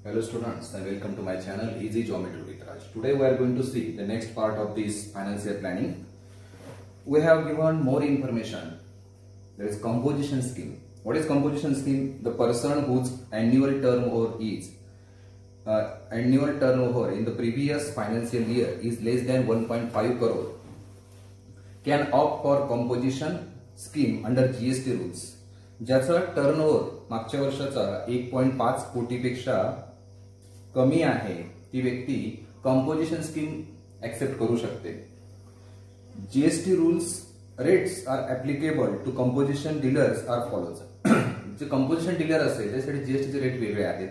Hello students and welcome to my channel Easy Geometry with Raj. Today we are going to see the next part of this financial planning. We have given more information. There is composition scheme. What is composition scheme? The person whose annual turnover in the previous financial year is less than 1.5 crore can opt for composition scheme under GST rules. ज्याचा turnover मागच्या वर्षाचा 1.5 कोटीपेक्षा कमी आहे ती व्यक्ती composition scheme accept करू शकते. GST rules rates are applicable to composition dealers are follows. जे कंपोजिशन डीलर असेल त्यासाठी जीएसटीचे रेट वेगळे आहेत.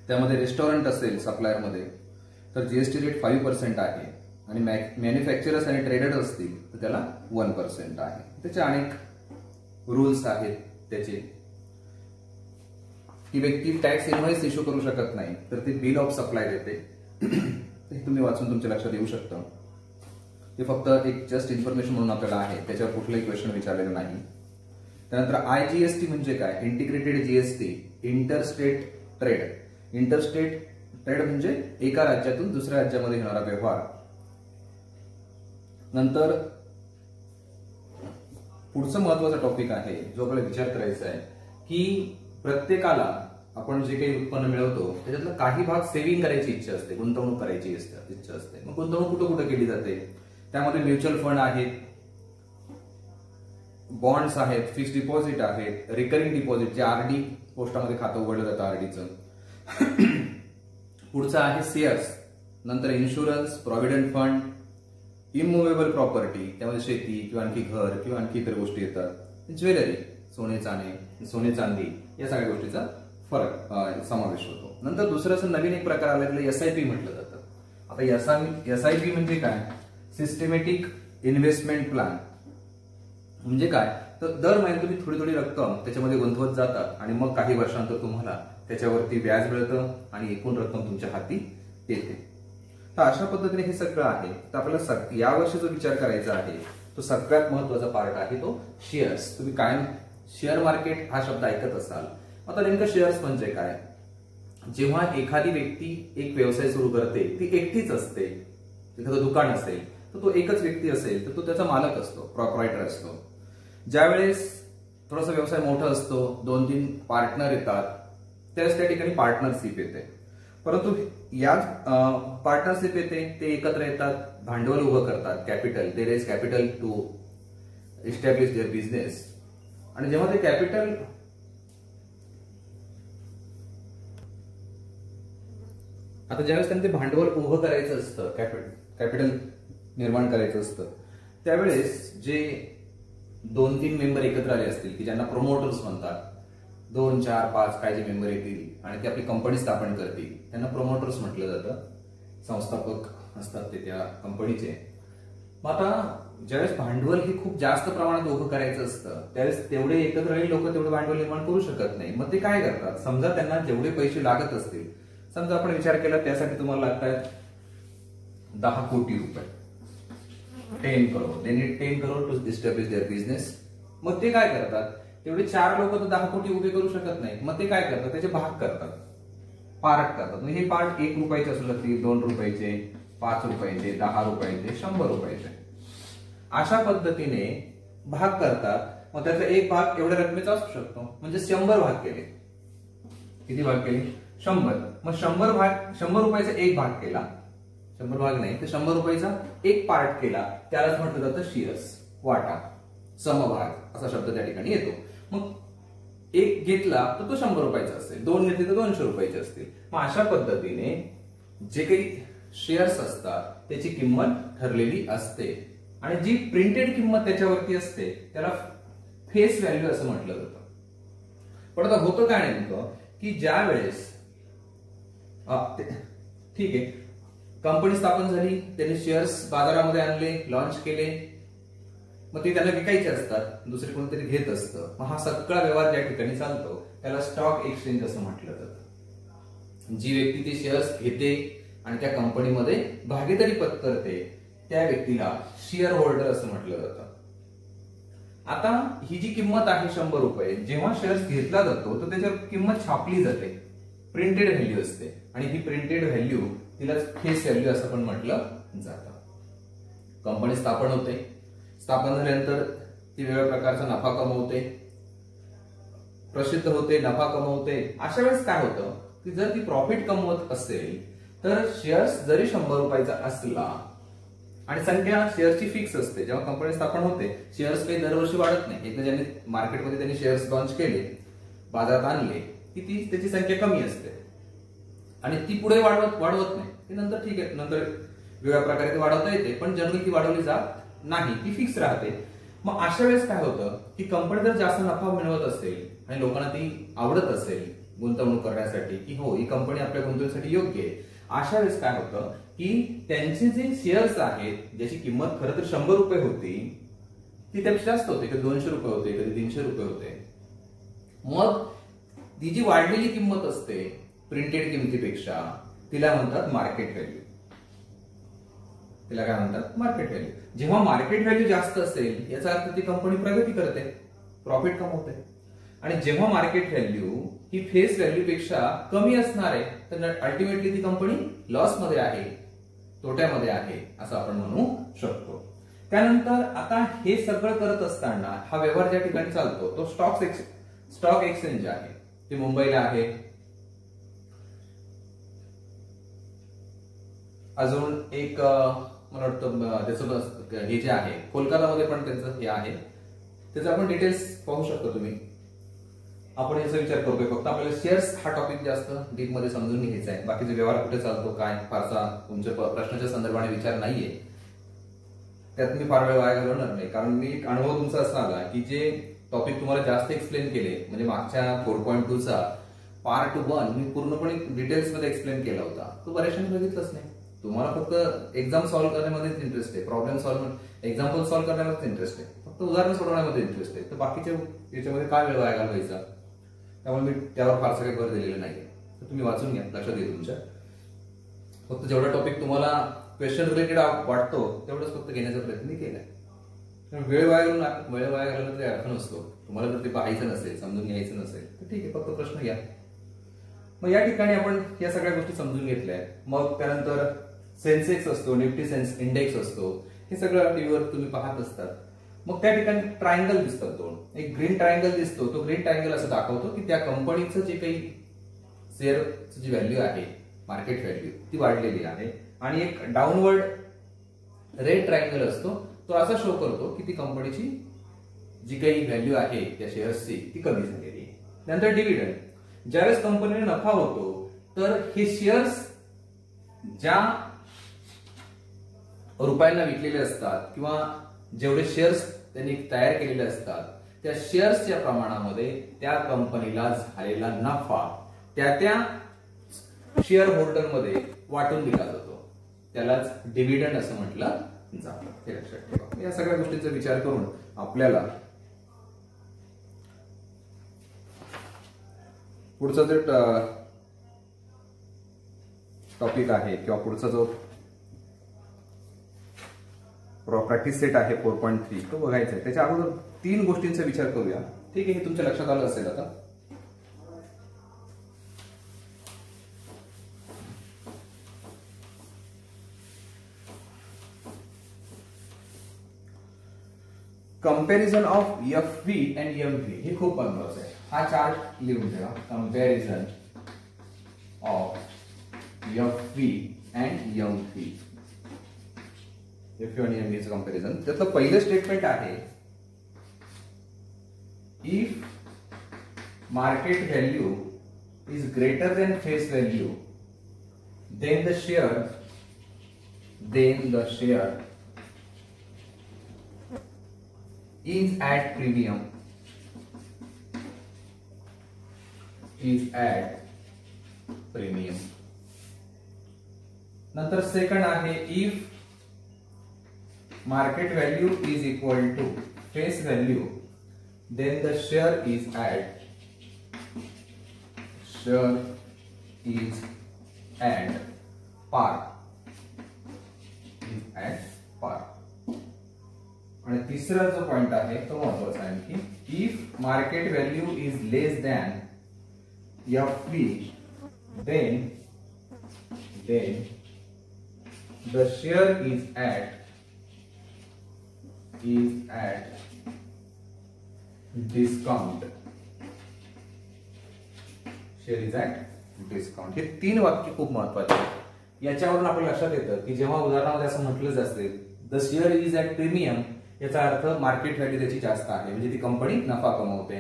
त्यामध्ये रेस्टॉरंट असेल सप्लायर मध्ये तर जीएसटी रेट 5% आहे आणि मॅन्युफॅक्चरर्स आणि ट्रेडर्स असतील तर त्याला 1% आहे. त्याचे अनेक रूल्स आहेत. त्याचे ही व्यक्ती टॅक्स इनव्हॉइस इश्यू करू शकत नाही तर ती बिल ऑफ सप्लाय देते. हे तुम्ही वाचून तुमच्या लक्षात येऊ शकतं. ते फक्त एक जस्ट इन्फॉर्मेशन म्हणून आपल्याला आहे, त्याच्यावर कुठलाही क्वेश्चन विचारलेला नाही. त्यानंतर आयजीएसटी म्हणजे काय? Integrated GST, interstate trade. Interstate trade म्हणजे एका राज्यातून दुसऱ्या राज्यामध्ये होणारा व्यवहार. नंतर पुढचं महत्वाचा टॉपिक आहे जो आपल्याला विचार करायचा आहे की प्रत्येकाला आपण जे काही उत्पन्न मिळवतो त्याच्यातला काही भाग सेव्हिंग करायची इच्छा असते, गुंतवणूक करायची इच्छा असते. मग गुंतवणूक कुठं कुठं केली जाते? त्यामध्ये म्युच्युअल फंड आहेत, बॉन्ड्स आहेत, फिक्स्ड डिपॉझिट आहेत, रिकरिंग डिपॉझिट जे आरडी पोस्टामध्ये खातं उघडलं जातं आरडीचं. पुढचं आहे शेअर्स. नंतर इन्शुरन्स, प्रॉव्हिडंट फंड, इममुवेबल प्रॉपर्टी त्यामध्ये शेती किंवा आणखी घर किंवा आणखी इतर गोष्टी येतात. ज्वेलरी, सोने चांदी या सगळ्या गोष्टीचा फरक समावेश होतो. नंतर दुसरं नवीन एक प्रकार आला त्याला एसआयपी म्हटलं जातं. आता एसआयपी म्हणजे काय? Systematic investment plan. म्हणजे काय तर दर महिन्यात तुम्ही थोडी थोडी रक्कम त्याच्यामध्ये गुंतवत जातात आणि मग काही वर्षांतर तुम्हाला त्याच्यावरती व्याज मिळतं आणि एकूण रक्कम तुमच्या हाती येते. तर अशा पद्धतीने हे सगळं आहे. तर आपल्याला या वर्षी जो विचार करायचा आहे तो सगळ्यात महत्वाचा पार्ट आहे तो शेअर्स. तुम्ही कायम शेअर मार्केट हा शब्द ऐकत असाल. आता नेमकं शेअर्स म्हणजे काय? जेव्हा एखादी व्यक्ती एक व्यवसाय सुरू करते ती एकटीच असते. एखादं दुकान असेल तर तो एकच व्यक्ती असेल तर तो त्याचा मालक असतो, प्रोप्रायटर असतो. ज्यावेळेस थोडासा व्यवसाय मोठा असतो, 2-3 पार्टनर येतात त्यावेळेस त्या ठिकाणी पार्टनरशिप येते. परंतु याच पार्टनरशिप येते, ते एकत्र येतात, भांडवल उभं करतात, capital, they raise capital to establish their business. आणि जेव्हा ते कॅपिटल आता ज्यावेळेस त्यांना ते भांडवल उभं करायचं असतं, कॅपिटल निर्माण करायचं असतं, त्यावेळेस जे 2-3 मेंबर एकत्र आले असतील की ज्यांना प्रमोटर्स म्हणतात, 2, 4, 5 काय जे मेंबर येतील आणि ते आपली कंपनी स्थापन करतील त्यांना प्रमोटर्स म्हटलं जातं. संस्थापक असतात ते त्या कंपनीचे. मग आता ज्यावेळेस भांडवल हे खूप जास्त प्रमाणात उभं करायचं असतं त्यावेळेस तेवढे एकत्र राहील लोक तेवढे भांडवल निर्माण करू शकत नाही. मग ते काय करतात? समजा त्यांना जेवढे पैसे लागत असतील, समजा आपण विचार केला त्यासाठी तुम्हाला लागतात 10 कोटी रुपये, 10 crore. They need 10 crore to establish their business. मग ते काय करतात? तेवढे 4 लोक तर 10 कोटी उभे करू शकत नाही. मग ते काय करतात? त्याचे भाग करतात, पार्ट करतात. हे पार्ट 1 रुपयाचे असू शकतील, 2 रुपयाचे, 5 रुपयाचे, 10 रुपयाचे, 100 रुपयाचे. अशा पद्धतीने भाग करतात. मग त्याचा एक भाग एवढ्या रकमेचा असू शकतो. म्हणजे 100 भाग केले. किती भाग केले? 100. मग 100 रुपयाचा एक भाग केला, 100 भाग नाही तर 100 रुपयाचा एक पार्ट केला, त्यालाच म्हटलं जातं शेअर्स, वाटा, समभाग असा शब्द त्या ठिकाणी येतो. मग एक घेतला तर तो 100 रुपयाचा असेल, 2 घेतले तर 200 रुपयाचे असतील. मग अशा पद्धतीने जे काही शेअर्स असतात त्याची किंमत ठरलेली असते आणि जी प्रिंटेड किंमत त्याच्यावरती असते त्याला फेस व्हॅल्यू असं म्हटलं जातं. पण आता होतं काय नेमकं की ज्या वेळेस ठीक आहे कंपनी स्थापन झाली, त्यांनी शेअर्स बाजारामध्ये आणले, लॉन्च केले, मग ते त्यांना विकायचे असतात, दुसरे कोणतरी घेत असतं. मग हा सगळा व्यवहार ज्या ठिकाणी चालतो त्याला स्टॉक एक्सचेंज असं म्हटलं जातं. जी व्यक्ती ते शेअर्स घेते आणि त्या कंपनीमध्ये भागीदारी पत्करते त्या व्यक्तीला शेअर होल्डर असं म्हटलं जातं. आता ही जी किंमत आहे 100 रुपये, जेव्हा शेअर्स घेतला जातो तर त्याच्यावर किंमत छापली जाते. प्रिंटेड व्हॅल्यू असते आणि ही प्रिंटेड व्हॅल्यू तिलाच फेस व्हॅल्यू असं पण म्हटलं जातं. कंपनी स्थापन होते, स्थापन झाल्यानंतर ती वेगवेगळ्या प्रकारचा नफा कमवते, प्रसिद्ध होते, नफा कमवते. अशा वेळेस काय होतं की जर ती प्रॉफिट कमवत असेल तर शेअर्स जरी 100 रुपयाचा असला आणि संख्या शेअर्सची फिक्स असते, जेव्हा कंपनी स्थापन होते शेअर्स काही दरवर्षी वाढत नाही. एकदा ज्यांनी मार्केटमध्ये त्यांनी शेअर्स लॉन्च केले, बाजारात आणले की ती त्याची संख्या कमी असते आणि ती पुढे वाढवत नाही. ती नंतर ठीक आहे, नंतर वेगळ्या प्रकारे ती वाढवता येते, पण जनरली ती वाढवली जात नाही, ती फिक्स राहते. मग अशा वेळेस काय होतं की कंपनी जर जास्त नफा मिळवत असेल आणि लोकांना ती आवडत असेल गुंतवणूक करण्यासाठी की हो ही कंपनी आपल्या गुंतवणुकीसाठी योग्य आहे, अशा वेळेस काय होतं की त्यांचे जे शेअर्स आहेत ज्याची किंमत खरं तर 100 रुपये होती ती त्यापेक्षा जास्त होते, कधी 200 रुपये होते, कधी 300 रुपये होते. मग ती जी वाढलेली किंमत असते प्रिंटेड किमतीपेक्षा तिला म्हणतात मार्केट व्हॅल्यू. तिला काय म्हणतात? Market value. जेव्हा मार्केट व्हॅल्यू जास्त असेल याचा अर्थ ती कंपनी प्रगती करते, प्रॉफिट कमवते. आणि जेव्हा मार्केट व्हॅल्यू ही फेस व्हॅल्यू पेक्षा कमी असणार आहे तर अल्टिमेटली ती कंपनी लॉस मध्ये आहे, तोट्यामध्ये आहे असं आपण म्हणू शकतो. त्यानंतर आता हे सगळं करत असताना हा व्यवहार ज्या ठिकाणी चालतो तो स्टॉक एक्सचेंज आहे, ते मुंबईला आहे. अजून एक मला वाटतं त्याचं हे जे आहे कोलकातामध्ये पण त्यांचं हे आहे, त्याचं आपण डिटेल्स पाहू शकतो तुम्ही. आपण याचा विचार करतोय फक्त आपल्याला शेअर्स हा टॉपिक जास्त डीप मध्ये समजून घ्यायचा आहे. बाकीचे व्यवहार कुठे चालतो काय फारसा तुमच्या प्रश्नाच्या संदर्भाने विचार नाहीये, त्यात मी फार वेळ वाया घालवणार नाही. कारण मी एक अनुभव तुमचा असा आला की जे टॉपिक तुम्हाला जास्त एक्सप्लेन केले म्हणजे मागच्या 4.2 चा पार्ट 1 मी पूर्णपणे डिटेल्स मध्ये एक्सप्लेन केला होता, तो बऱ्याचशाने बघितलंच नाही. तुम्हाला फक्त एक्झाम सॉल्व्ह करण्यामध्येच इंटरेस्ट आहे, प्रॉब्लेम सॉल्व्ह एक्झाम्पल सॉल्व्ह करण्यामध्येच इंटरेस्ट आहे, फक्त उदाहरण सोडवण्यामध्ये इंटरेस्ट आहे. तर बाकीच्या याच्यामध्ये काय वेळ वाया घालवायचा, त्यामुळे मी त्यावर फारसं काही भर दिलेलं नाही. तर तुम्ही वाचून घ्या, लक्षात घ्या तुमच्या. फक्त जेवढा टॉपिक तुम्हाला क्वेश्चन रिलेटेड वाटतो तेवढंच फक्त घेण्याचा प्रयत्न मी केलाय. वेळ वाया घालवला तरी अर्थ नसतो. तुम्हाला जर ते पाहायचं नसेल, समजून घ्यायचं नसेल तर ठीक आहे, फक्त प्रश्न घ्या. मग या ठिकाणी आपण या सगळ्या गोष्टी समजून घेतल्या. मग त्यानंतर सेन्सेक्स असतो, निफ्टी इंडेक्स असतो, हे सगळं टीव्हीवर तुम्ही पाहत असतात. मग त्या ठिकाणी ट्रायंगल दिसतात दोन, एक ग्रीन ट्रायंगल दिसतो. तो ग्रीन ट्रायंगल असं दाखवतो की त्या कंपनीचं जे काही शेअरची जी व्हॅल्यू आहे मार्केट व्हॅल्यू ती वाढलेली आहे. आणि एक डाऊनवर्ड रेड ट्रायंगल असतो, तो असा शो करतो की ती कंपनीची जी काही व्हॅल्यू आहे त्या शेअर्सची ती कमी झालेली आहे. नंतर डिव्हिडंड, ज्यावेळेस कंपनीने नफा होतो तर हे शेअर्स ज्या रुपयांना विकलेले असतात किंवा जेवढे शेअर्स त्यांनी तयार केलेले असतात त्या शेअर्सच्या प्रमाणामध्ये त्या कंपनीला झालेला नफा त्या शेअर होल्डरमध्ये वाटून दिला जातो, त्यालाच डिव्हिडंड असं म्हटलं जातं. हे लक्षात ठेवा. या सगळ्या गोष्टींचा विचार करून आपल्याला पुढचा जो टॉपिक आहे किंवा पुढचा जो प्रॅक्टिस सेट आहे 4.3 तो बघायचा आहे. त्याच्या अगोदर 3 गोष्टींचा विचार करूया. ठीक आहे, हे तुमच्या लक्षात आलं असेल आता. Comparison of FV and MV हे खूप महत्वाचं आहे. हा चार्ट लिहून ठेवा. Comparison of FV and MV, FV आणि MV चं कंपॅरिझन. त्यातलं पहिलं स्टेटमेंट आहे if market value is greater than face value then the share is at premium, नंतर सेकंड आहे if market value is equal to face value then the share is at par. आणि तिसरा जो point आहे तो महत्वाचा आहे की if market value is less than FV then the share is at discount. Share is at discount. हे 3 वाक्य खूप महत्वाचे आहेत. याच्यावरून आपल्याला लक्षात येतं की जेव्हा उदाहरणामध्ये असं म्हटलं जाते the share is at premium, याचा अर्थ मार्केट व्हॅल्यू त्याची जास्त आहे, म्हणजे ती कंपनी नफा कमवते.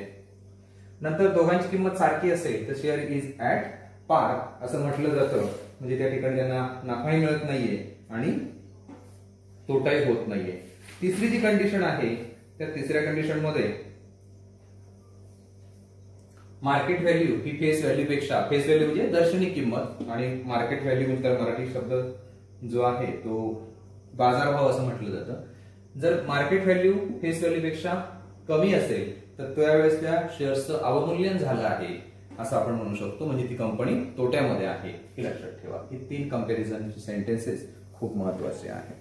नंतर दोघांची किंमत सारखी असेल तर शेअर इज ॲट पार असं म्हटलं जातं, म्हणजे त्या ठिकाणी त्यांना नफाही मिळत नाहीये आणि तोटाही होत नाहीये. तिसरी जी कंडिशन आहे त्या तिसऱ्या कंडिशन मध्ये मार्केट व्हॅल्यू ही फेस व्हॅल्यू पेक्षा, फेस व्हॅल्यू म्हणजे दर्शनी किंमत आणि मार्केट व्हॅल्यू म्हणजे त्याला मराठी शब्द जो आहे तो बाजारभाव असं म्हटलं जातं. जर मार्केट व्हॅल्यू फेस व्हॅल्यू पेक्षा कमी असेल तर त्यावेळेस त्या शेअर्सचं अवमूल्यन झालं आहे असं आपण म्हणू शकतो, म्हणजे ती कंपनी तोट्यामध्ये आहे हे लक्षात ठेवा. ही 3 कंपॅरिझन सेंटेन्सेस खूप महत्वाचे आहेत.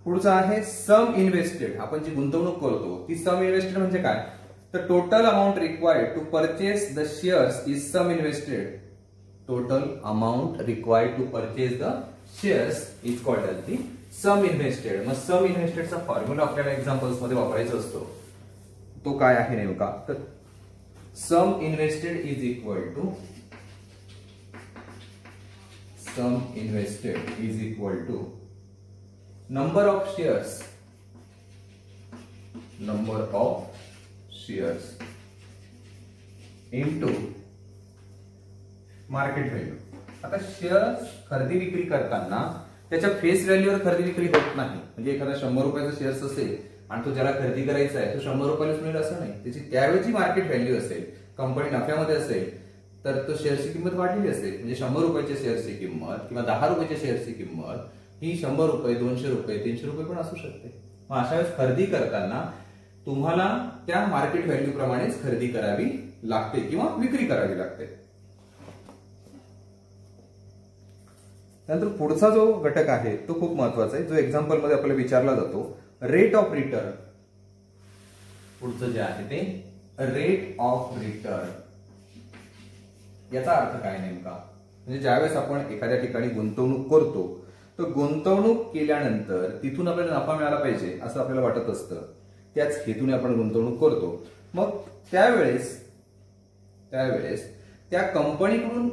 पुढचं आहे सम इन्व्हेस्टेड. आपण जी गुंतवणूक करतो ती सम इन्व्हेस्टेड म्हणजे काय, तर total amount required to purchase the shares is sum invested. Total amount required to purchase the shares is called as the sum invested. मग सम इन्व्हेस्टेडचा फॉर्म्युला आपल्याला एक्झाम्पल्स मध्ये वापरायचा असतो. तो काय आहे नेमका, तर sum invested is equal to number of shares into market value. आता शेअर्स खरेदी विक्री करताना त्याच्या फेस व्हॅल्यूवर खरेदी विक्री होत नाही, म्हणजे एखादा 100 रुपयाचा शेअर्स असेल आणि तो ज्याला खरेदी करायचा आहे तो 100 रुपयालाच मिळेल असं नाही. त्याची त्यावेळची मार्केट व्हॅल्यू असेल, कंपनी नफ्यामध्ये असेल तर तो शेअरची किंमत वाढलेली असेल, म्हणजे 100 रुपयाच्या शेअरची किंमत किंवा 10 रुपयाच्या शेअरची किंमत ही 100 रुपये, 200 रुपये, 300 रुपये पण असू शकते. मग अशा वेळेस खरेदी करताना तुम्हाला त्या मार्केट व्हॅल्यू प्रमाणेच खरेदी करावी लागते किंवा विक्री करावी लागते. नंतर पुढचा जो घटक आहे तो खूप महत्वाचा आहे, जो एक्झाम्पल मध्ये आपल्याला विचारला जातो, रेट ऑफ रिटर्न. पुढचं जे आहे ते रेट ऑफ रिटर्न. याचा अर्थ काय नेमका, म्हणजे ज्यावेळेस आपण एखाद्या ठिकाणी गुंतवणूक करतो तर गुंतवणूक केल्यानंतर तिथून आपल्याला नफा मिळाला पाहिजे असं आपल्याला वाटत असतं, त्याच हेतूने आपण गुंतवणूक करतो. मग त्यावेळेस त्या कंपनीकडून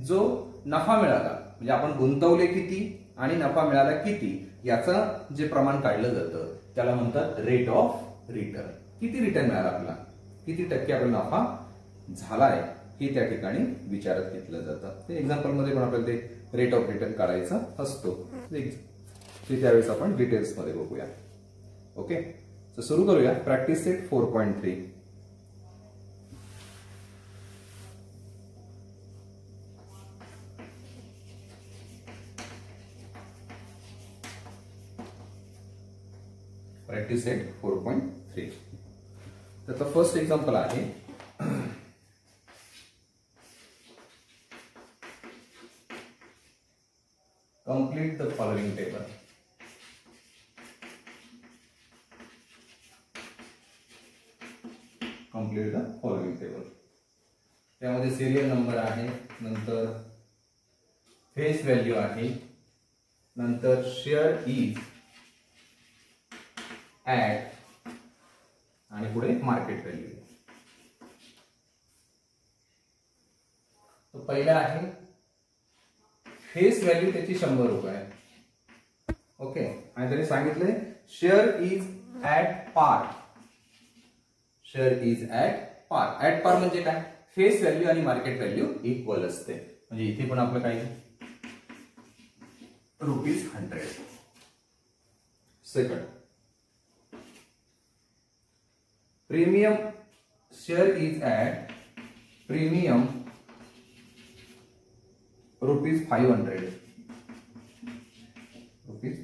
जो नफा मिळाला, म्हणजे आपण गुंतवले किती आणि नफा मिळाला किती याचं जे प्रमाण काढलं जातं त्याला म्हणतात रेट ऑफ रिटर्न. किती रिटर्न मिळाला आपल्याला, किती टक्के आपला नफा झालाय हे त्या ठिकाणी विचारात घेतलं जातं. ते एक्झाम्पल मध्ये पण आपल्याला ते रेट ऑफ रिटर्न काढायचा असतो, ते त्यावेळेस आपण डिटेल्स मध्ये बघूया. ओके, तर सुरू करूया. Practice set 4.3. Practice set 4.3. त्याचं फर्स्ट एक्झाम्पल आहे complete the following table. Complete the following table. त्यामध्ये सिरियल नंबर आहे, नंतर फेस व्हॅल्यू आहे, नंतर शेअर इज ॲट आणि पुढे मार्केट व्हॅल्यू. तो पहिला आहे फेस व्हॅल्यू त्याची 100 रुपये. ओके, आणि त्याने सांगितले शेअर इज ॲट पार. शेअर इज ॲट पार. ॲट पार म्हणजे काय, फेस व्हॅल्यू आणि मार्केट व्हॅल्यू इक्वल असते, म्हणजे इथे पण आपलं काय ₹100. Second, premium. Share is at premium ₹500.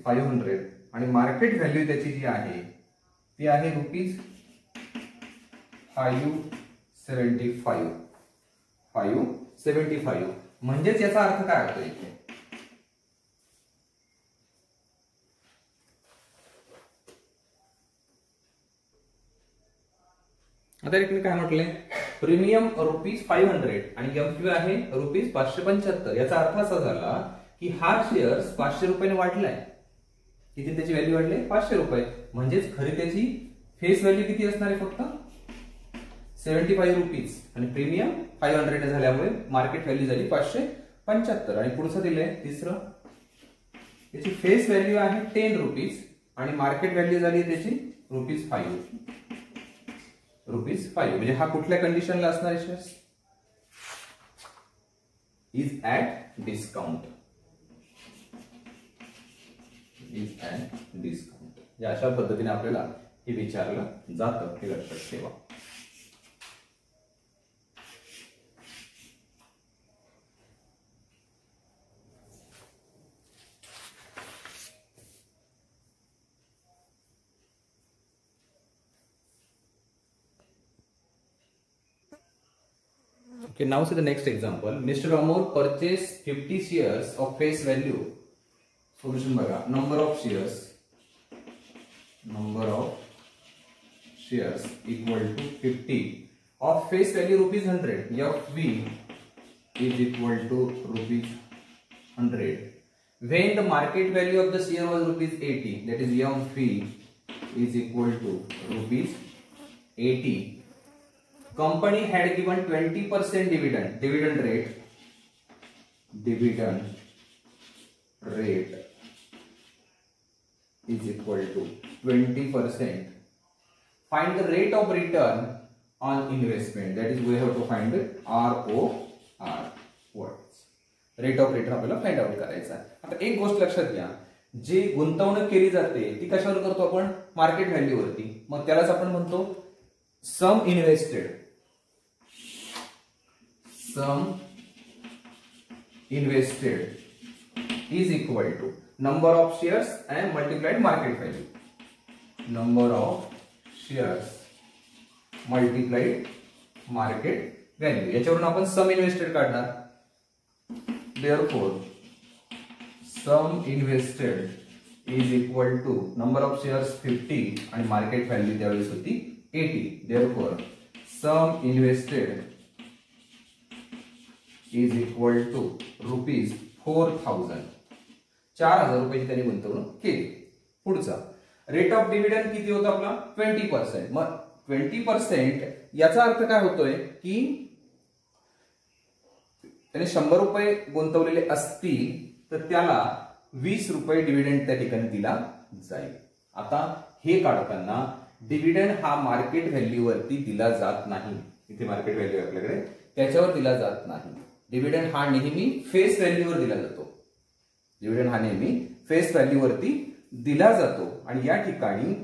₹500 आणि मार्केट व्हॅल्यू त्याची जी आहे ती आहे ₹575. म्हणजेच याचा अर्थ काय होतो इथे, आता एक मी काय म्हटलंय, प्रीमियम ₹500 आणि एमक्यू आहे ₹575. याचा अर्थ असा झाला की हा शेअर ₹500 वाढलाय. किती त्याची व्हॅल्यू वाढली? ₹500. म्हणजेच खरी त्याची फेस व्हॅल्यू किती असणार आहे? फक्त ₹75 आणि प्रीमियम 500 झाल्यामुळे मार्केट व्हॅल्यू झाली 575. आणि पुढचं दिलंय तिसरं, त्याची फेस व्हॅल्यू आहे ₹10 आणि मार्केट व्हॅल्यू झाली त्याची ₹5. म्हणजे हा कुठल्या कंडिशनला असणार आहे? Is at discount. अशा पद्धतीने आपल्याला हे विचारलं जातं, हे लक्षात ठेवा. Okay, now see the next example. Mr. Amor purchased 50 shares of face value. Solution बघा. Number of shares equal to 50 of face value ₹100. FV is equal to ₹100. When the market value of the share was ₹80, that is MV is equal to ₹80. Company had given 20% dividend. Dividend rate is equal to 20%. Find the rate of return on investment. That is, we have to find the ROR. What? Rate of return आपल्याला find out करायचा. आता एक गोष्ट लक्षात घ्या, जी गुंतवणूक केली जाते ती कशावर करतो आपण? मार्केट व्हॅल्यू वरती. मग त्यालाच आपण म्हणतो सम invested is equal to number of shares and multiplied market value. Number of shares multiplied market value. याच्यावरून आपण सम इन्व्हेस्टेड काढणार. Therefore, sum invested is equal to number of shares 50 आणि मार्केट व्हॅल्यू त्यावेळेस होती 80. Therefore, sum invested is equal to ₹4,000. 4,000 रुपयाची त्यांनी गुंतवणूक केली. पुढचा रेट ऑफ डिव्हिडंड किती होता आपला? 20%. मग 20% याचा अर्थ काय होतोय की त्याने ₹100 गुंतवलेले असतील तर त्याला ₹20 डिव्हिडंड त्या ठिकाणी दिला जाईल. आता हे काढताना डिव्हिडंड हा मार्केट व्हॅल्यू वरती दिला जात नाही. इथे मार्केट व्हॅल्यू आपल्याकडे त्याच्यावर दिला जात नाही. डिव्हिडंड हा नेहमी फेस व्हॅल्यूवर दिला जातो. दिला जातो आणि या ठिकाणी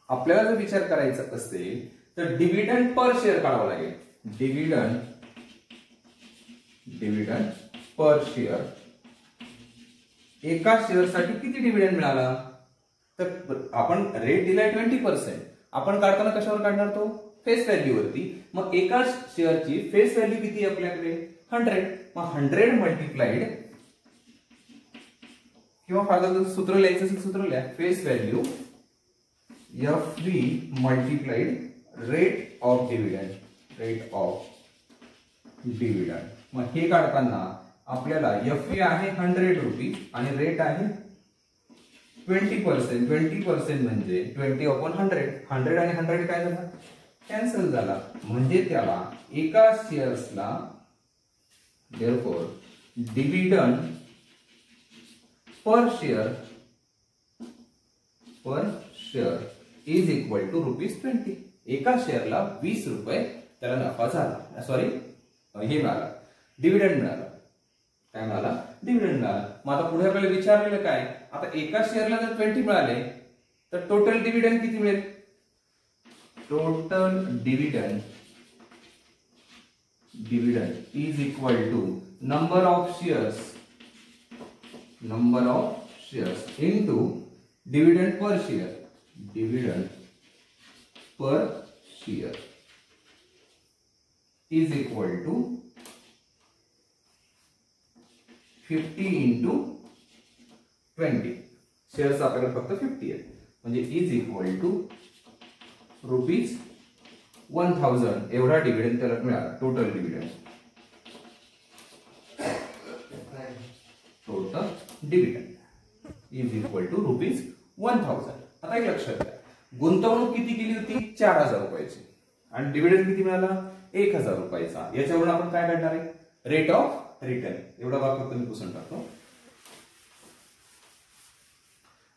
आपल्याला जर विचार करायचा असेल तर डिव्हिडंड पर शेअर काढावा लागेल. Dividend per share. एका शेअरसाठी किती डिव्हिडंड मिळाला? तर आपण रेट दिलाय 20%. आपण काढताना कशावर काढणार? तो फेस व्हॅल्यू वरती. मग एका शेअरची फेस व्हॅल्यू किती आपल्याकडे? 100. मग 100 मल्टिप्लाइड किंवा फायदा सूत्र लिहायचं असेल सूत्र लिहा. Face value FV multiplied rate of dividend. मग हे काढताना आपल्याला FV आहे ₹100 आणि रेट आहे 20%. 20% म्हणजे 20/100. 100 आणि 100 काय झालं? कॅन्सल झाला. म्हणजे त्याला एका शेअर्सला therefore dividend per share is equal to ₹20. एका शेअरला ₹20 त्याला नफा झाला. सॉरी, हे मिळाला, डिव्हिडंड मिळाला. काय मिळाला? डिव्हिडंड मिळाला. मग आता पुढे आपल्याला विचारलेलं काय? आता एका शेअरला जर 20 मिळाले तर टोटल डिव्हिडंड किती मिळेल? Total dividend is equal to number of shares into dividend per share is equal to 50 into 20. Shares आपल्याकडे फक्त 50 आहेत. म्हणजे is equal to ₹50 1000 एवढा डिव्हिडंड त्याला मिळाला. Total dividend is equal to ₹1000. आता एक लक्षात घ्या, गुंतवणूक किती केली होती? 4000 रुपयाची आणि डिव्हिडंड किती मिळाला? 1000 रुपयाचा. याच्यावरून आपण काय काढणार आहे? Rate of return. एवढा भाग फक्त मी पुसून टाकतो.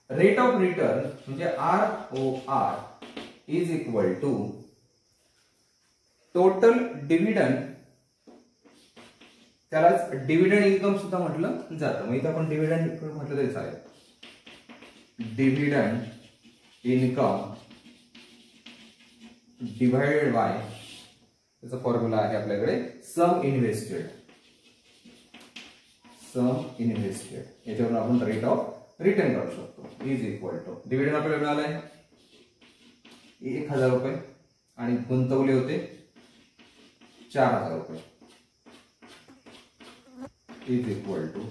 रेट ऑफ रिटर्न म्हणजे ROR is equal to total dividend, त्यालाच डिव्हिडंड इन्कम सुद्धा म्हटलं जातं. मग इथं आपण डिव्हिडंड म्हटलं तरी चालेल. डिव्हिडंड इन्कम डिवाइडेड बाय, त्याचा फॉर्म्युला आहे आपल्याकडे सम इन्व्हेस्टेड. याच्यावरून आपण रेट ऑफ रिटर्न काढू शकतो. इज इक्वल टू डिव्हिडंड आपल्याला मिळालाय 1000 रुपये आणि गुंतवले होते 4000 रुपये. Is equal to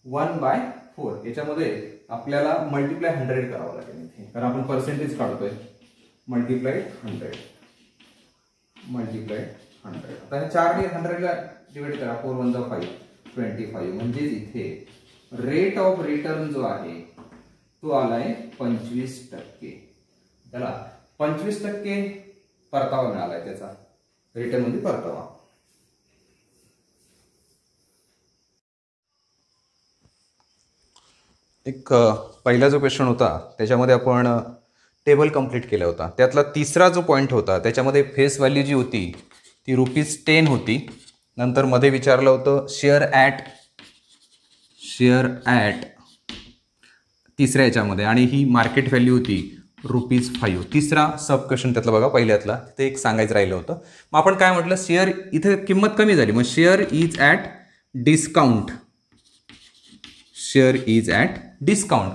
1/4. याच्यामध्ये आपल्याला मल्टिप्लाय 100 करावं लागेल इथे, कारण आपण पर्सेंटेज काढतोय. मल्टिप्लाय 100. आता 4 ने 100 ला डिवाइड करा. 4 1 जा 5, 25. म्हणजे इथे रेट ऑफ रिटर्न जो आहे तो आलाय 25%. त्याला 25% परतावा मिळालाय. त्याचा रिटर्न म्हणजे परतावा. एक पहिला जो क्वेश्चन होता त्याच्यामध्ये आपण टेबल कंप्लीट केला होता. त्यातला तिसरा जो पॉईंट होता त्याच्यामध्ये फेस व्हॅल्यू जी होती ती ₹10 होती. नंतर मध्ये विचारलं होतं शेअर ॲट तिसऱ्या याच्यामध्ये, आणि ही मार्केट व्हॅल्यू होती ₹5. तिसरा सब क्वेश्चन त्यातला बघा पहिल्यातला, ते एक सांगायचं राहिलं होतं. मग आपण काय म्हटलं, शेअर इथे किंमत कमी झाली, मग शेअर इज ॲट डिस्काउंट.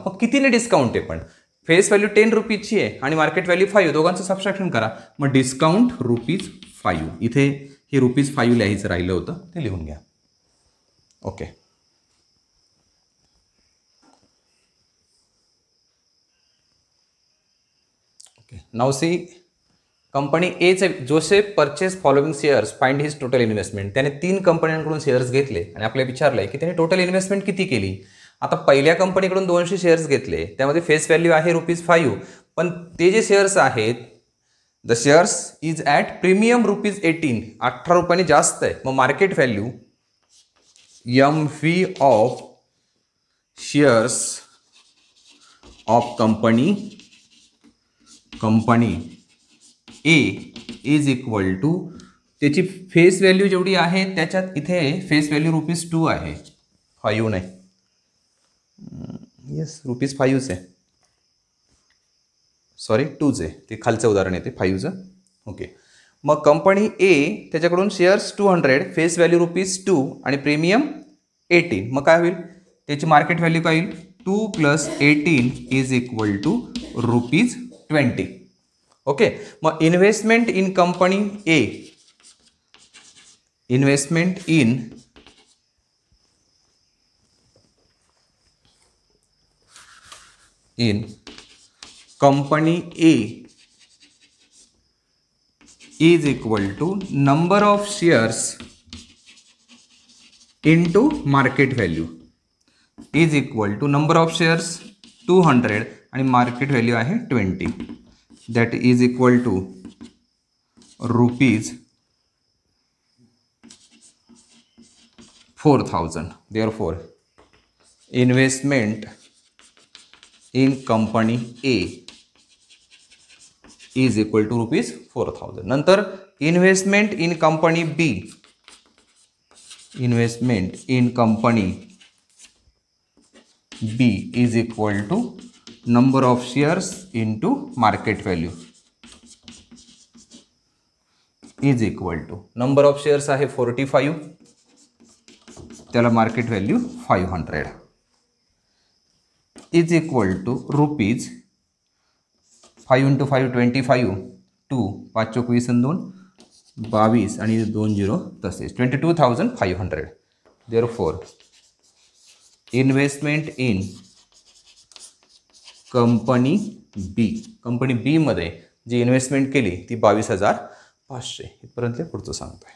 मग कितीने डिस्काउंट आहे? पण फेस व्हॅल्यू ₹10 आहे आणि मार्केट व्हॅल्यू 5, दोघांचं सबस्ट्रॅक्शन करा. मग डिस्काउंट ₹5. इथे हे ₹5 लिहायचं राहिलं होतं, ते लिहून घ्या. ओके. नाउ सी कंपनी एचे Joseph purchase following shares, find his total investment. त्याने 3 कंपन्यांकडून शेअर्स घेतले आणि आपल्याला विचारलंय की त्याने टोटल इन्व्हेस्टमेंट किती केली. आता पहिल्या कंपनीकडून 200 शेअर्स घेतले, त्यामध्ये फेस व्हॅल्यू आहे ₹5, पण ते जे शेअर्स आहेत, the shares is at premium ₹18 जास्त आहे. मग market value MV of shares of company A is equal to, त्याची फेस व्हॅल्यू जेवढी आहे त्याच्यात इथे फेस व्हॅल्यू ₹2 आहे, 5 नाही. येस, ₹5 आहे, सॉरी 2 आहे, ते खालचं उदाहरण येते 5चं. ओके. मग कंपनी ए त्याच्याकडून शेअर्स 200, फेस व्हॅल्यू ₹2 आणि प्रीमियम 18. मग काय होईल, त्याची मार्केट व्हॅल्यू काय होईल, 2 + 18 इज इक्वल टू ₹20. ओके. मग investment in company A, investment in company A is equal to number of shares into market value is equal to number of shares 200 आणि market value आहे 20, that is equal to ₹4,000. therefore investment in company A is equal to ₹4,000. नंतर investment in company B, investment in company B is equal to number of shares into market value is equal to, number of shares आहे 45, त्याला market value 500 is equal to ₹5 × 5 25, 2 5 × 4 2 22 आणि 2 0 तसेच 22,500. therefore investment in company बी मध्ये जी investment केली ती 22,500 500 इथपर्यंत पुढचं सांगतोय.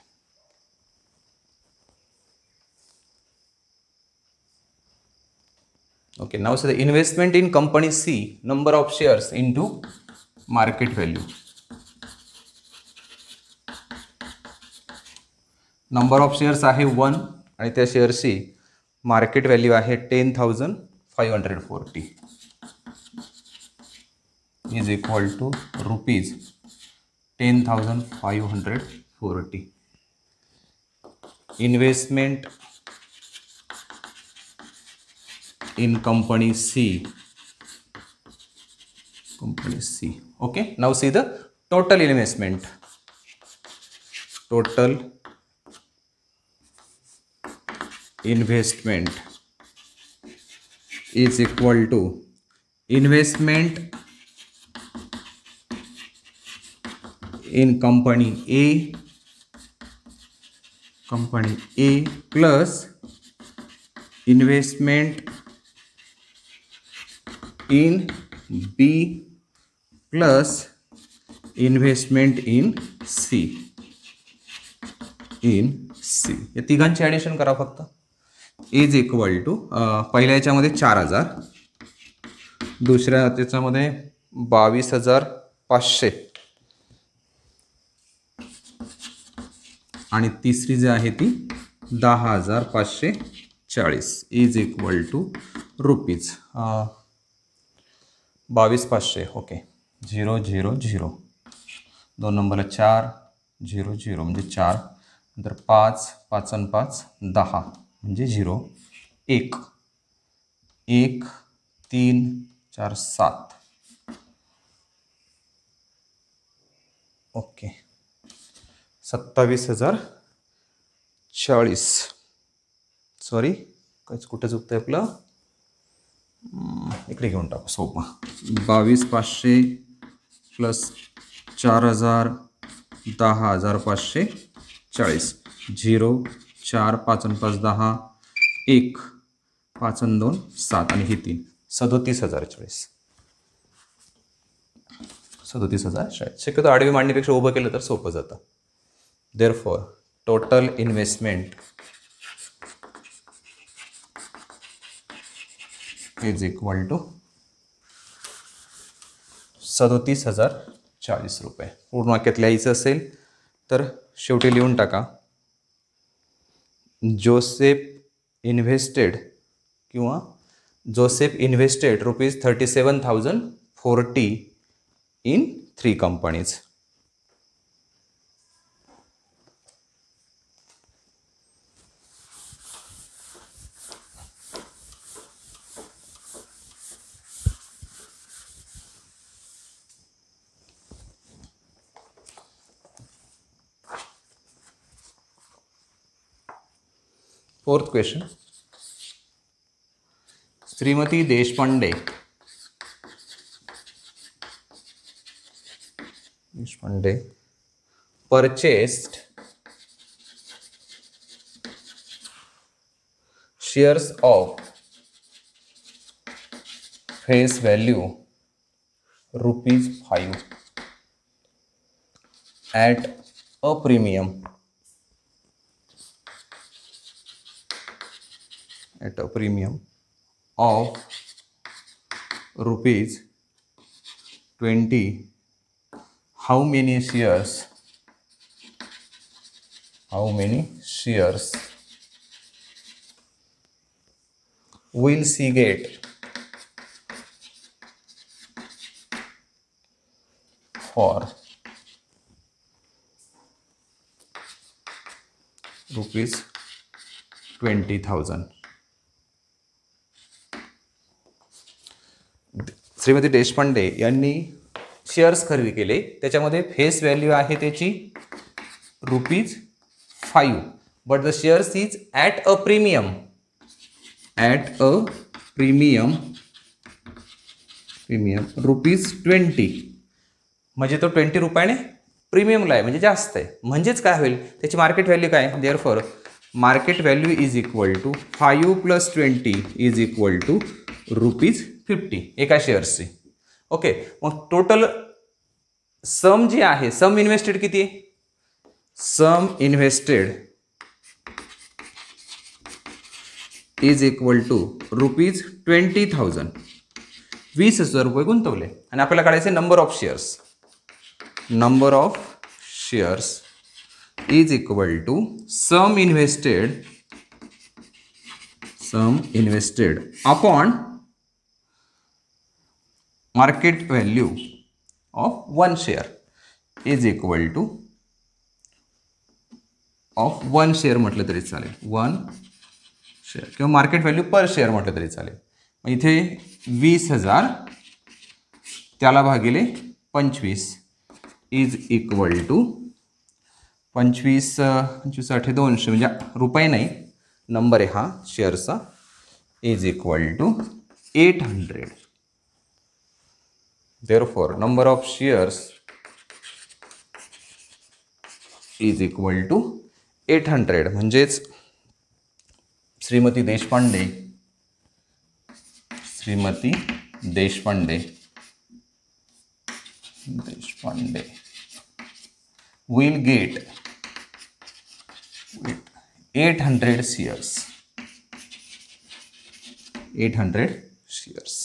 Okay, now say the investment in company C, number of shares into market value. Number of shares आहे 1 आणि त्या शेअरची मार्केट व्हॅल्यू आहे 10,540 इज इक्वल टू रुपीज 10,540. इन्व्हेस्टमेंट in company C. Okay, now see the total investment. Total investment is equal to investment in company A plus investment in B plus investment in C. या तिघांची addition करा फक्त. Is equal to पहिल्या याच्यामध्ये 4,000, दुसऱ्या त्याच्यामध्ये 22,500 आणि तिसरी जी आहे ती 10,540 is equal to rupees 22,500. Okay, 000 2 नंबरला 400 म्हणजे 4, नंतर 5 5 आणि 5 10 म्हणजे 0 1 1 3 4 7. ओके, 27,040. सॉरी, काहीच कुठे चुकतंय आपलं, इकडे घेऊन टाकू सोपा. 22,500 प्लस 4,000 10,540 0 4 5 आणि 5 10 1 5 आणि 2 7 आणि हे 3 37,040. 37,040. शक्यतो आडवी मांडणीपेक्षा उभं केलं तर सोपं जातं. Therefore total investment is equal to 37,040 रुपये. पूर्ण वाक्यात लिहायचं असेल तर शेवटी लिहून टाका, Joseph invested rupees 37,040 in 3 companies. Fourth question. Shrimati Deshpande purchased shares of face value ₹5 at a premium of ₹20. How many shares will she get for ₹20,000? Shrimati Deshpande यांनी शेअर्स खरेदी केले, त्याच्यामध्ये फेस व्हॅल्यू आहे त्याची ₹5, but the shares is at a premium ₹20, म्हणजे तो 20 रुपयाने प्रीमियमला आहे, म्हणजे जास्त आहे. म्हणजेच काय होईल, त्याची मार्केट व्हॅल्यू काय, therefore market value is equal to 5 + 20 is equal to ₹50 एका शेअर्सची. ओके, मग टोटल सम जी आहे, सम इन्व्हेस्टेड किती आहे sum invested is equal to ₹20,000. 20,000 रुपये गुंतवले आणि आपल्याला काढायचे number of shares. Number of shares is equal to sum invested upon market value of 1 share is equal to of 1 share म्हटलं तरी चालेल. 1 शेअर किंवा मार्केट व्हॅल्यू पर शेअर म्हटलं तरी चालेल. मग इथे 20,000 त्याला भागिले 25 इज इक्वल टू 25 8 200 म्हणजे रुपये नाही नंबर आहे हा शेअरचा is equal to 800. Therefore, number of shares is equal to 800. म्हणजेच Shrimati Deshpande will get 800 shares. 800 shares.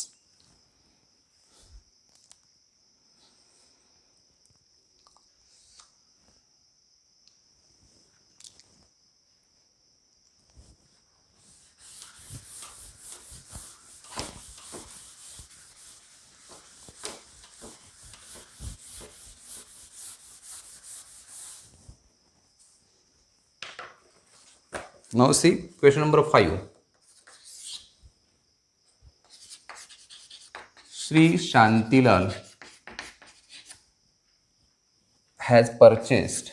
Now see question number 5. Sri Shantilal has purchased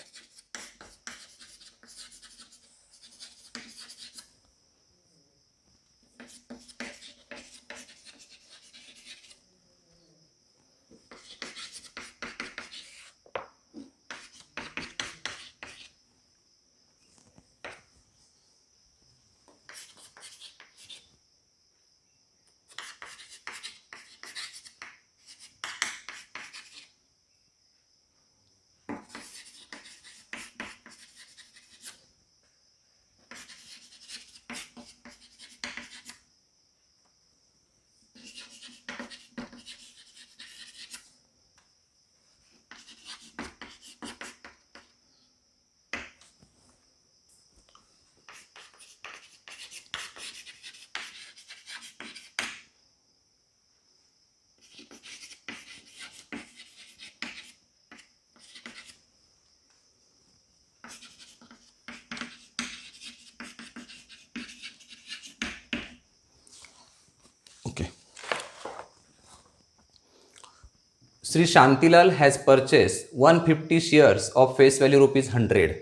Sri Shantilal has purchased 150 shares of face value ₹100.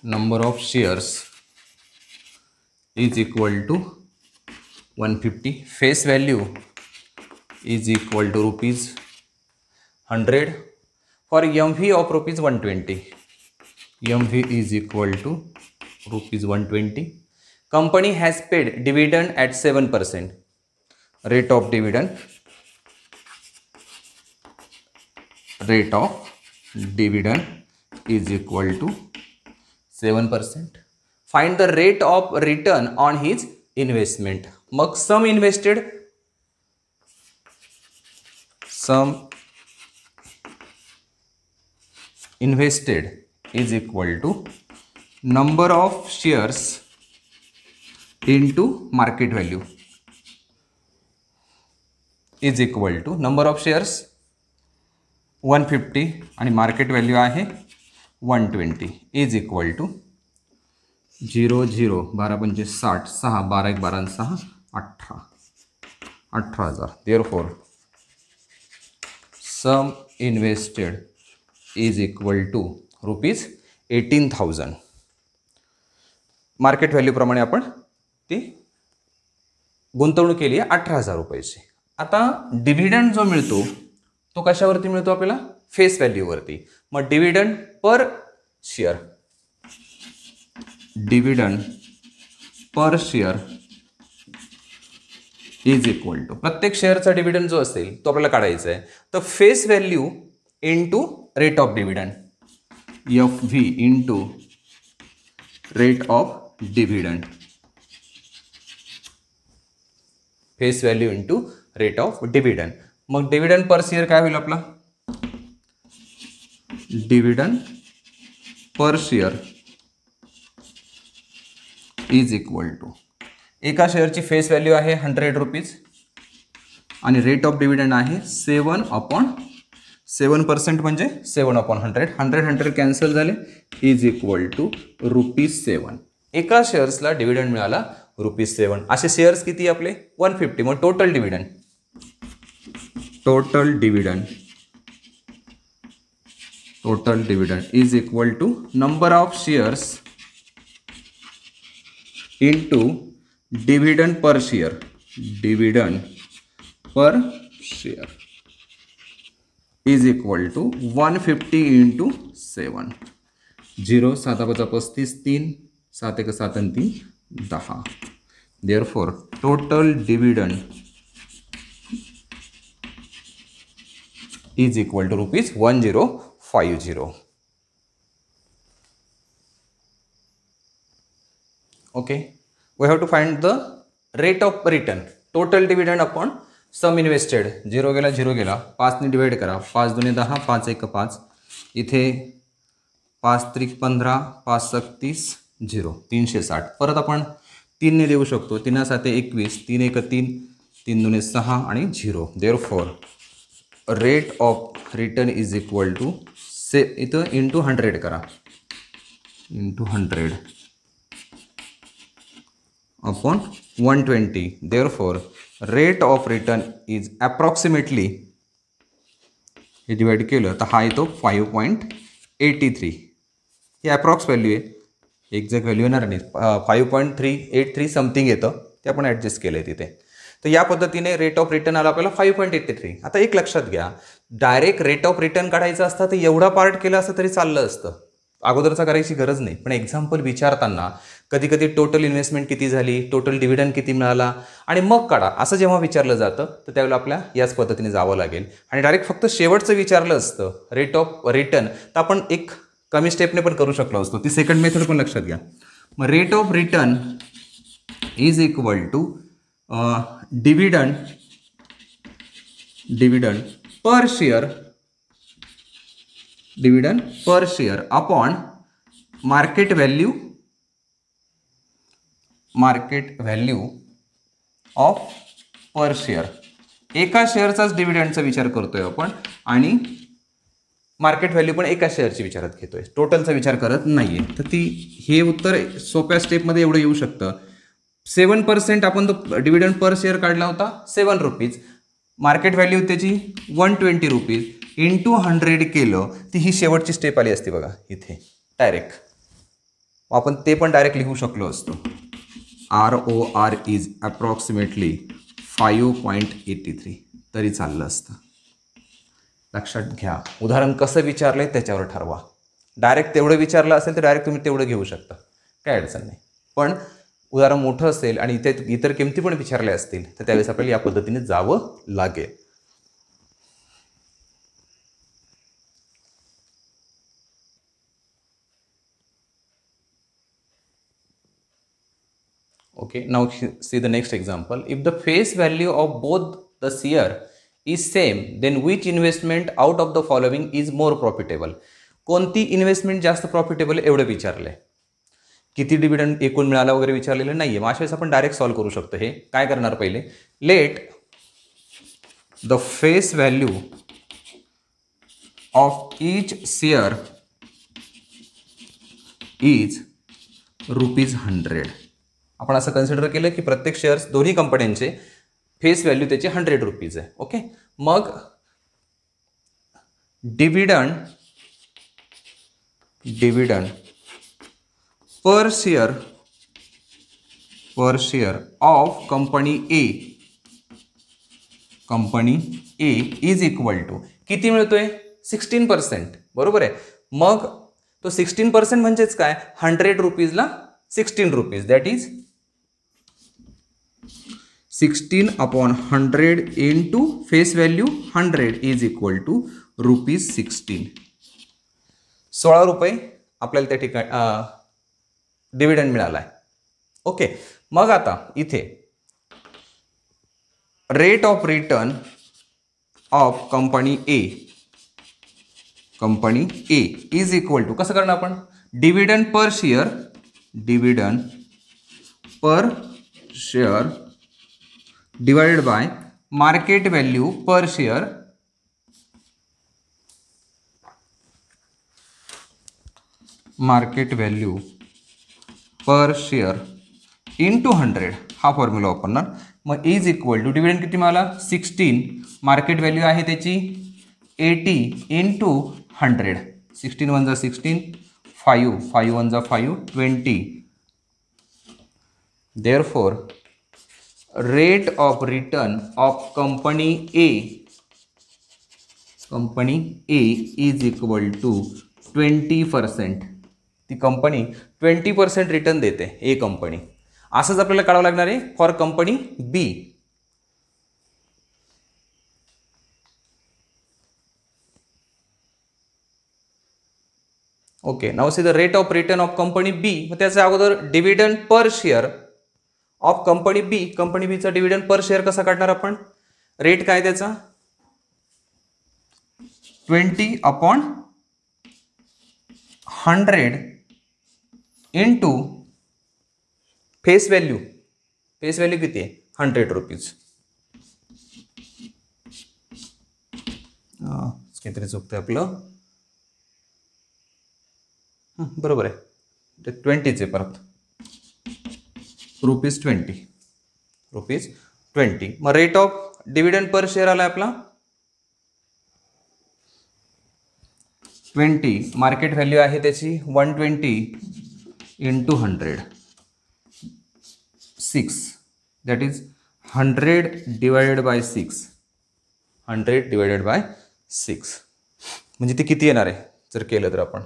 Number of shares is equal to 150. Face value is equal to ₹100 for MV of ₹120. MV is equal to ₹120. Company has paid dividend at 7%. Rate of dividend is equal to 7%. Find the rate of return on his investment. मग sum invested is equal to number of shares into market value is equal to number of shares 150 आणि market value आहे 120 is equal to 0 0 12 5 60 6 12 1 12 6 18,000. Therefore, sum invested is equal to ₹18,000. Market value प्रमाणे आपण ती गुंतवणूक केली आहे 18,000 रुपयाची. आता डिव्हिडंड जो मिळतो तो कशावरती मिळतो आपल्याला? फेस व्हॅल्यूवरती. मग dividend per share is equal to प्रत्येक शेअरचा डिव्हिडंड जो असेल तो आपल्याला काढायचा आहे. तर face value into rate of dividend, FV into rate of dividend, face value into rate of dividend. मग डिव्हिडंड पर शेअर काय होईल आपला, dividend per share is equal to, एका शेअरची फेस व्हॅल्यू आहे 100 रुपीज आणि रेट ऑफ डिव्हिडंड आहे 7% म्हणजे 7/100. 100 कॅन्सल झाले, इज इक्वल टू ₹7. एका शेअर्सला डिव्हिडंड मिळाला ₹7. असे शेअर्स किती आपले 150. मग total dividend is equal to number of shares into dividend per share, is equal to 150 into 7. 0 7 5 35, 3 7 1 7 आणि 3 10. Therefore, total dividend is equal to ₹1050. Okay, we have to find the rate of return. Total dividend upon sum invested. 0 गेला 0 गेला, 5 ने divide करा, 5 2 10, 5 1 5, इथे 5 3 15, 5 7 30, 0 360. परत आपण 3 ने देऊ शकतो, 3 7 21, 3 1 3, 3 2 6 आणि 0. Therefore, rate of return is equal to इथं इंटू 100 करा, into 100 upon 120. Therefore, rate of return is approximately, हे डिवाइड केलं तर हा येतो 5.83. ही अप्रॉक्स व्हॅल्यू आहे, एक्झॅक्ट व्हॅल्यू येणार नाही. 5.383 समथिंग येतं, ते आपण ॲडजस्ट केलं आहे तिथे. तर या पद्धतीने रेट ऑफ रिटर्न आला आपल्याला 5.83. आता एक लक्षात घ्या, डायरेक्ट रेट ऑफ रिटर्न काढायचं असतं तर एवढा पार्ट केला असतं तरी चाललं असतं, अगोदरचा करायची गरज नाही. पण एक्झाम्पल विचारताना कधी कधी टोटल इन्व्हेस्टमेंट किती झाली, टोटल डिव्हिडंड किती मिळाला आणि मग काढा असं जेव्हा विचारलं जातं तर त्यावेळेला आपल्या याच पद्धतीने जावं लागेल. आणि डायरेक्ट फक्त शेवटचं विचारलं असतं रेट ऑफ रिटर्न तर आपण एक कमी स्टेपने पण करू शकलो असतो. ती सेकंड मेथड पण लक्षात घ्या. मग rate of return is equal to dividend per share upon market value of per share. एका शेअरचाच डिव्हिडंडचा विचार करतोय आपण आणि मार्केट व्हॅल्यू पण एका शेअरची विचारात घेतोय, टोटलचा विचार करत नाहीये. तर हे उत्तर सोप्या स्टेपमध्ये एवढं येऊ शकतं. 7% आपण तो डिव्हिडंड पर शेअर काढला होता 7 रुपीज, मार्केट व्हॅल्यू त्याची 120 रुपीज, इंटू 100 केलं ती ही शेवटची स्टेप आली असती बघा इथे डायरेक्ट. आपण ते पण डायरेक्ट लिहू शकलो असतो. ROR इज अप्रॉक्सिमेटली 5.83 तरी चाललं असतं. लक्षात घ्या, उदाहरण कसं विचारलंय त्याच्यावर ठरवा. डायरेक्ट तेवढं विचारलं असेल तर डायरेक्ट तुम्ही तेवढं घेऊ शकता, काय अडचण नाही. पण उदाहरण मोठं असेल आणि इथे इतर किमती पण विचारल्या असतील तर त्यावेळेस आपल्याला या पद्धतीने जावं लागेल. Okay, now see the next example. If the face value of both the share is same, then which investment out of the following is more profitable? कोणती इन्व्हेस्टमेंट जास्त प्रॉफिटेबल एवढं विचारलंय. किती डिव्हिडंड एकूण मिळाला वगैरे विचारलेलं नाहीये. मग अशा वेळेस आपण डायरेक्ट सॉल्व्ह करू शकतो. हे काय करणार, पहिले let the face value of each share is ₹100. आपण असं कन्सिडर केलं की प्रत्येक शेअर्स दोन्ही कंपन्यांचे फेस व्हॅल्यू त्याची 100 रुपीज आहे. ओके, मग dividend per share of company A is equal to किती मिळतोय 16%. बरोबर आहे. मग तो 16% म्हणजेच काय, 100 रुपीजला 16 rupees, that is 16/100 into face value 100 is equal to ₹16. 16 रुपये आपल्याला त्या ठिकाणी डिव्हिडंड मिळाला आहे. ओके, मग आता इथे rate of return of company A is equal to, कसं करणार आपण, dividend per share divided by market value per share into 100 हा फॉर्म्युला वापरणार. मग इज इक्वल टू डिव्हिडंड किती मिळाला 16, मार्केट व्हॅल्यू आहे त्याची 80 इंटू 100. 16 1 जा 16, 5 1 जा 5, 20. Therefore, rate of return of company A is equal to 20%. ती कंपनी 20% रिटर्न देते ए कंपनी. असंच आपल्याला काढावं लागणार आहे for company B. Okay, now see the rate of return of company B. मग त्याच्या अगोदर dividend per share of company बीचा डिव्हिडंड पर शेअर कसा काढणार आपण, रेट काय त्याचा 20/100 इंटू फेस व्हॅल्यू किती आहे 100 रुपीज. काहीतरी चुकतंय आपलं, बरोबर आहे, ते 20चे परत ₹20. मग rate of dividend per share आला आपला 20, मार्केट व्हॅल्यू आहे त्याची 120 into 100, 6, that is 100 divided by 6. म्हणजे ते किती येणार आहे जर केलं तर आपण,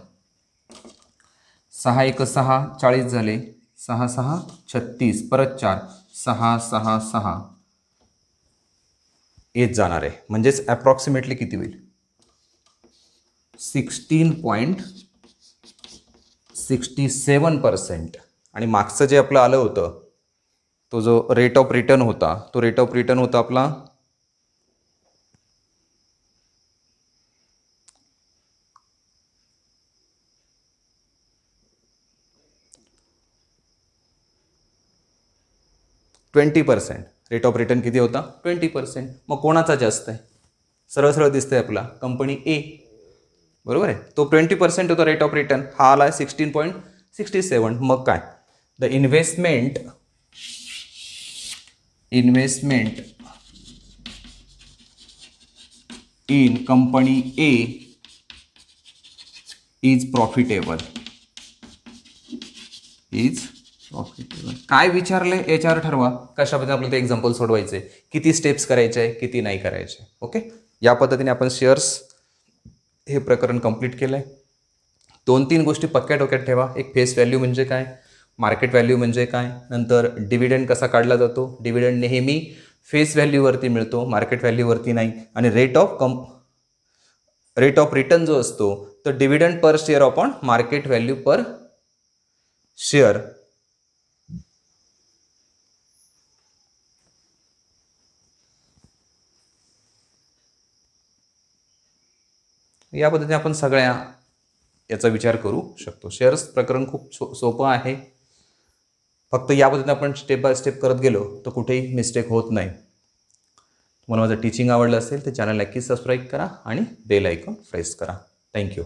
6 1 6 40 झाले, 6 6 36, परत 4 6 6 6 येत जाणार आहे. म्हणजेच अप्रॉक्सिमेटली किती होईल 16.67%. आणि मागचं जे आपलं आलं होतं तो जो रेट ऑफ रिटर्न होता आपला 20%. रेट ऑफ रिटर्न किती होता 20%. मग कोणाचा जास्त आहे, सरळ दिसतंय आपला कंपनी ए, बरोबर आहे, तो 20% होता रेट ऑफ रिटर्न, हा आला 16.67. मग काय, the investment in company A is profitable. काय विचारलंय याच्यावर ठरवा कशाबद्दल आपल्याला ते एक्झाम्पल सोडवायचे, किती स्टेप्स करायचे आहे, किती नाही करायचे. ओके, या पद्धतीने आपण शेअर्स हे प्रकरण कंप्लीट केलं आहे. 2-3 गोष्टी पक्क्या डोक्यात ठेवा. एक फेस व्हॅल्यू म्हणजे काय, मार्केट व्हॅल्यू म्हणजे काय, नंतर डिव्हिडंड कसा काढला जातो, डिव्हिडंड नेहमी फेस व्हॅल्यूवरती मिळतो, मार्केट व्हॅल्यूवरती नाही. आणि रेट ऑफ रिटर्न जो असतो तो dividend per share upon market value per share. या पद्धतीने आपण सगळ्या याचा विचार करू शकतो. शेअर्स प्रकरण खूप सोपं आहे. फक्त या पद्धतीने आपण स्टेप बाय स्टेप करत गेलो तर कुठेही मिस्टेक होत नाही. तुम्हाला माझं टीचिंग आवडलं असेल तर चॅनल नक्की सबस्क्राईब करा आणि बेल आयकॉन प्रेस करा. थँक्यू.